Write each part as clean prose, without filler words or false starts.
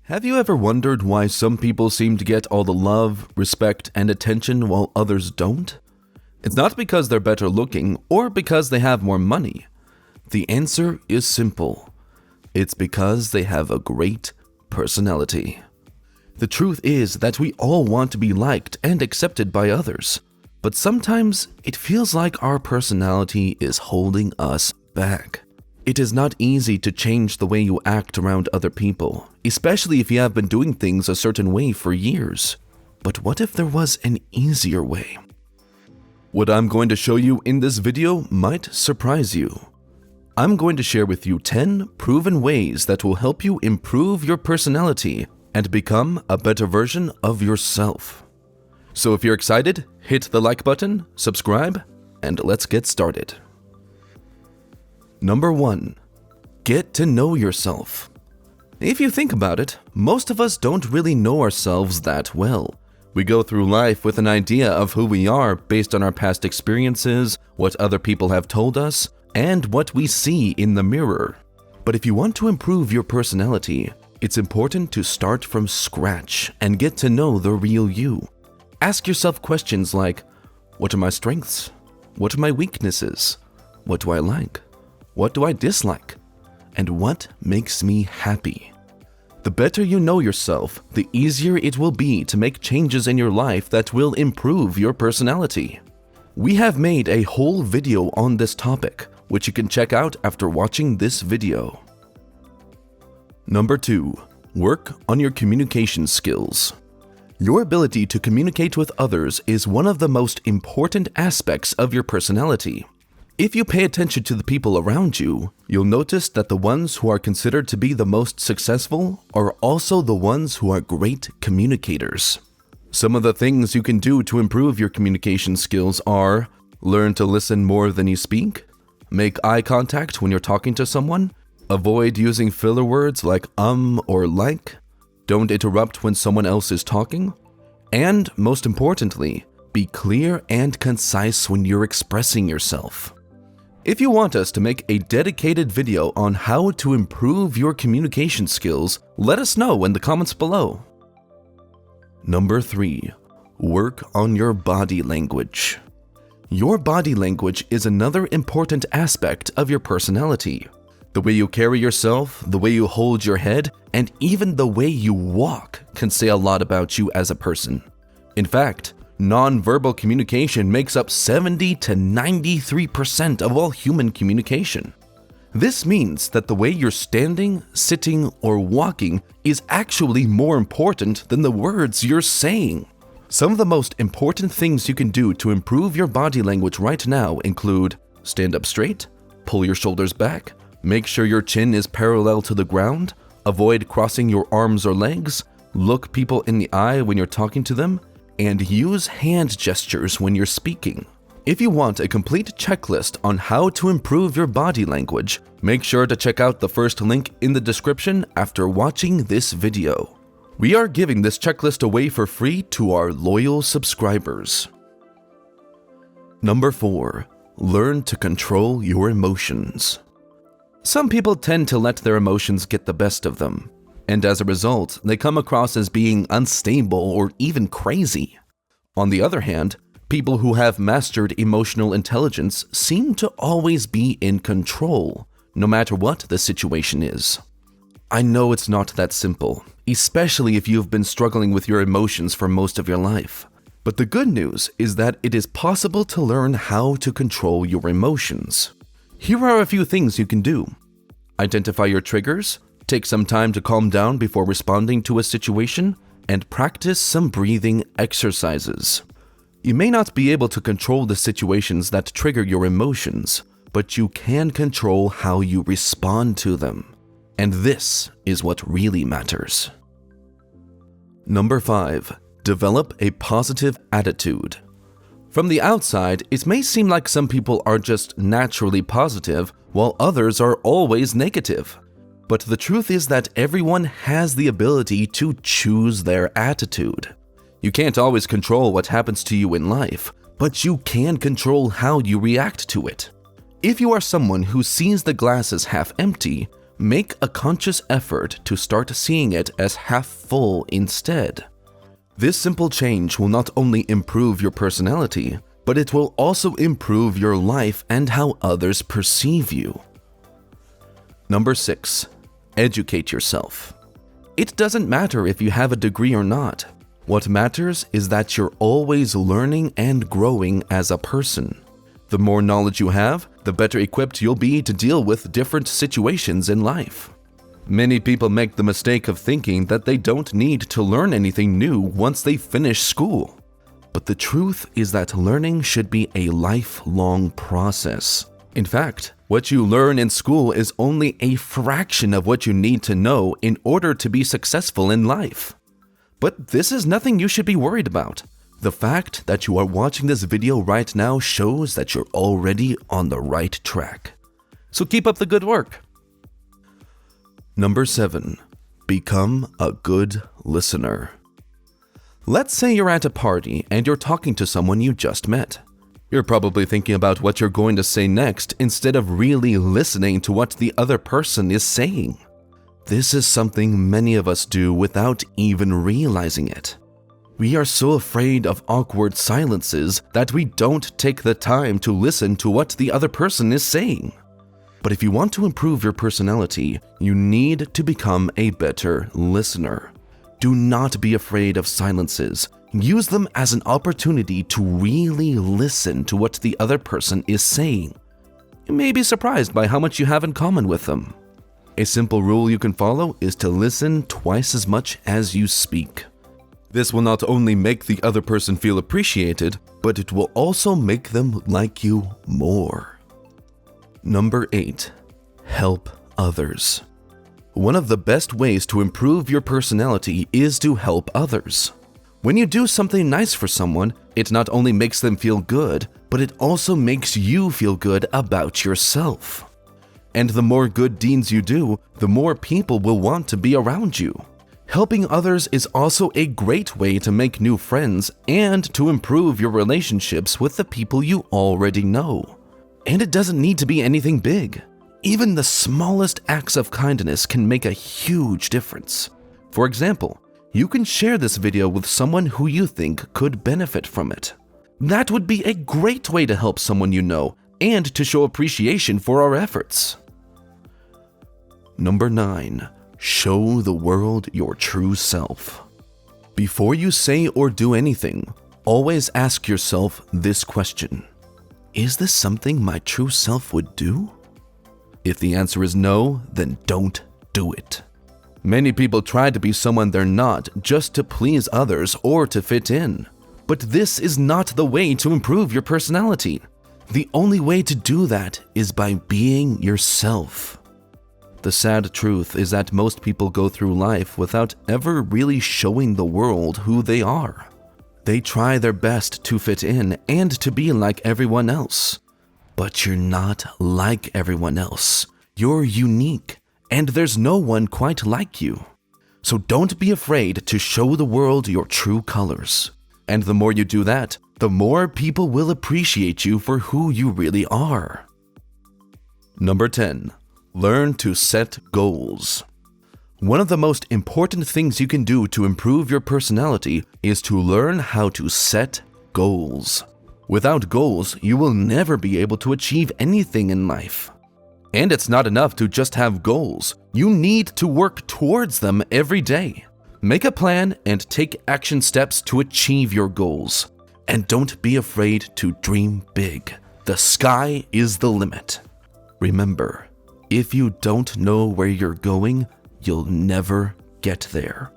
Have you ever wondered why some people seem to get all the love, respect, and attention while others don't? It's not because they're better looking or because they have more money. The answer is simple. It's because they have a great personality. The truth is that we all want to be liked and accepted by others, but sometimes it feels like our personality is holding us back. It is not easy to change the way you act around other people, especially if you have been doing things a certain way for years. But what if there was an easier way? What I'm going to show you in this video might surprise you. I'm going to share with you 10 proven ways that will help you improve your personality and become a better version of yourself. So if you're excited, hit the like button, subscribe, and let's get started. Number 1. Get to know yourself. If you think about it, most of us don't really know ourselves that well. We go through life with an idea of who we are based on our past experiences, what other people have told us, and what we see in the mirror. But if you want to improve your personality, it's important to start from scratch and get to know the real you. Ask yourself questions like, what are my strengths? What are my weaknesses? What do I like? What do I dislike? And what makes me happy? The better you know yourself, the easier it will be to make changes in your life that will improve your personality. We have made a whole video on this topic, which you can check out after watching this video. Number 2. Work on your communication skills. Your ability to communicate with others is one of the most important aspects of your personality. If you pay attention to the people around you, you'll notice that the ones who are considered to be the most successful are also the ones who are great communicators. Some of the things you can do to improve your communication skills are: learn to listen more than you speak, make eye contact when you're talking to someone, avoid using filler words like or like, don't interrupt when someone else is talking, and most importantly, be clear and concise when you're expressing yourself. If you want us to make a dedicated video on how to improve your communication skills, let us know in the comments below. Number 3. Work on your body language. Your body language is another important aspect of your personality. The way you carry yourself, the way you hold your head, and even the way you walk can say a lot about you as a person. In fact, non-verbal communication makes up 70 to 93% of all human communication. This means that the way you're standing, sitting, or walking is actually more important than the words you're saying. Some of the most important things you can do to improve your body language right now include: stand up straight, pull your shoulders back, make sure your chin is parallel to the ground, avoid crossing your arms or legs, look people in the eye when you're talking to them, and use hand gestures when you're speaking. If you want a complete checklist on how to improve your body language, make sure to check out the first link in the description after watching this video. We are giving this checklist away for free to our loyal subscribers. Number 4. Learn to control your emotions. Some people tend to let their emotions get the best of them, and as a result, they come across as being unstable or even crazy. On the other hand, people who have mastered emotional intelligence seem to always be in control, no matter what the situation is. I know it's not that simple, especially if you've been struggling with your emotions for most of your life. But the good news is that it is possible to learn how to control your emotions. Here are a few things you can do. Identify your triggers, take some time to calm down before responding to a situation, and practice some breathing exercises. You may not be able to control the situations that trigger your emotions, but you can control how you respond to them. And this is what really matters. Number 5. Develop a positive attitude. From the outside, it may seem like some people are just naturally positive, while others are always negative. But the truth is that everyone has the ability to choose their attitude. You can't always control what happens to you in life, but you can control how you react to it. If you are someone who sees the glass as half empty, Make a conscious effort to start seeing it as half full instead. This simple change will not only improve your personality, but it will also improve your life and how others perceive you. Number 6. Educate yourself. It doesn't matter if you have a degree or not. What matters is that you're always learning and growing as a person. The more knowledge you have, the better equipped you'll be to deal with different situations in life. Many people make the mistake of thinking that they don't need to learn anything new once they finish school. But the truth is that learning should be a lifelong process. In fact, what you learn in school is only a fraction of what you need to know in order to be successful in life. But this is nothing you should be worried about. The fact that you are watching this video right now shows that you're already on the right track. So keep up the good work. Number 7. Become a good listener. Let's say you're at a party and you're talking to someone you just met. You're probably thinking about what you're going to say next instead of really listening to what the other person is saying. This is something many of us do without even realizing it. We are so afraid of awkward silences that we don't take the time to listen to what the other person is saying. But if you want to improve your personality, you need to become a better listener. Do not be afraid of silences. Use them as an opportunity to really listen to what the other person is saying. You may be surprised by how much you have in common with them. A simple rule you can follow is to listen twice as much as you speak. This will not only make the other person feel appreciated, but it will also make them like you more. Number 8. Help others. One of the best ways to improve your personality is to help others. When you do something nice for someone, it not only makes them feel good, but it also makes you feel good about yourself. And the more good deeds you do, the more people will want to be around you. Helping others is also a great way to make new friends and to improve your relationships with the people you already know. And it doesn't need to be anything big. Even the smallest acts of kindness can make a huge difference. For example, you can share this video with someone who you think could benefit from it. That would be a great way to help someone you know and to show appreciation for our efforts. Number 9. Show the world your true self. Before you say or do anything, always ask yourself this question: is this something my true self would do? If the answer is no, then don't do it. Many people try to be someone they're not just to please others or to fit in. But this is not the way to improve your personality. The only way to do that is by being yourself. The sad truth is that most people go through life without ever really showing the world who they are. They try their best to fit in and to be like everyone else. But you're not like everyone else. You're unique, and there's no one quite like you. So don't be afraid to show the world your true colors. And the more you do that, the more people will appreciate you for who you really are. Number 10. Learn to set goals. One of the most important things you can do to improve your personality is to learn how to set goals. Without goals, you will never be able to achieve anything in life. And it's not enough to just have goals. You need to work towards them every day. Make a plan and take action steps to achieve your goals. And don't be afraid to dream big. The sky is the limit. Remember, if you don't know where you're going, you'll never get there.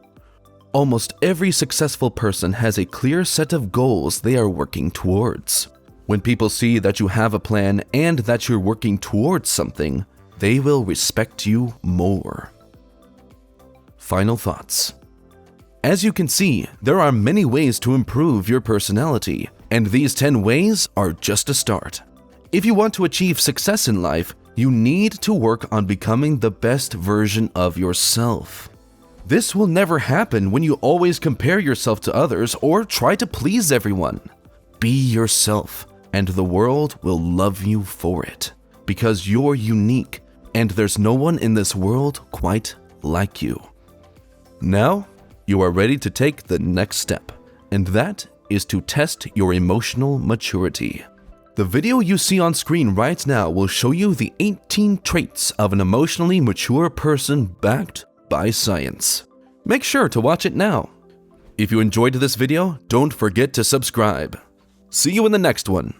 Almost every successful person has a clear set of goals they are working towards. When people see that you have a plan and that you're working towards something, they will respect you more. Final thoughts. As you can see, there are many ways to improve your personality, and these 10 ways are just a start. If you want to achieve success in life, you need to work on becoming the best version of yourself. This will never happen when you always compare yourself to others or try to please everyone. Be yourself, and the world will love you for it, because you're unique, and there's no one in this world quite like you. Now, you are ready to take the next step, and that is to test your emotional maturity. The video you see on screen right now will show you the 18 traits of an emotionally mature person backed by science. Make sure to watch it now. If you enjoyed this video, don't forget to subscribe. See you in the next one.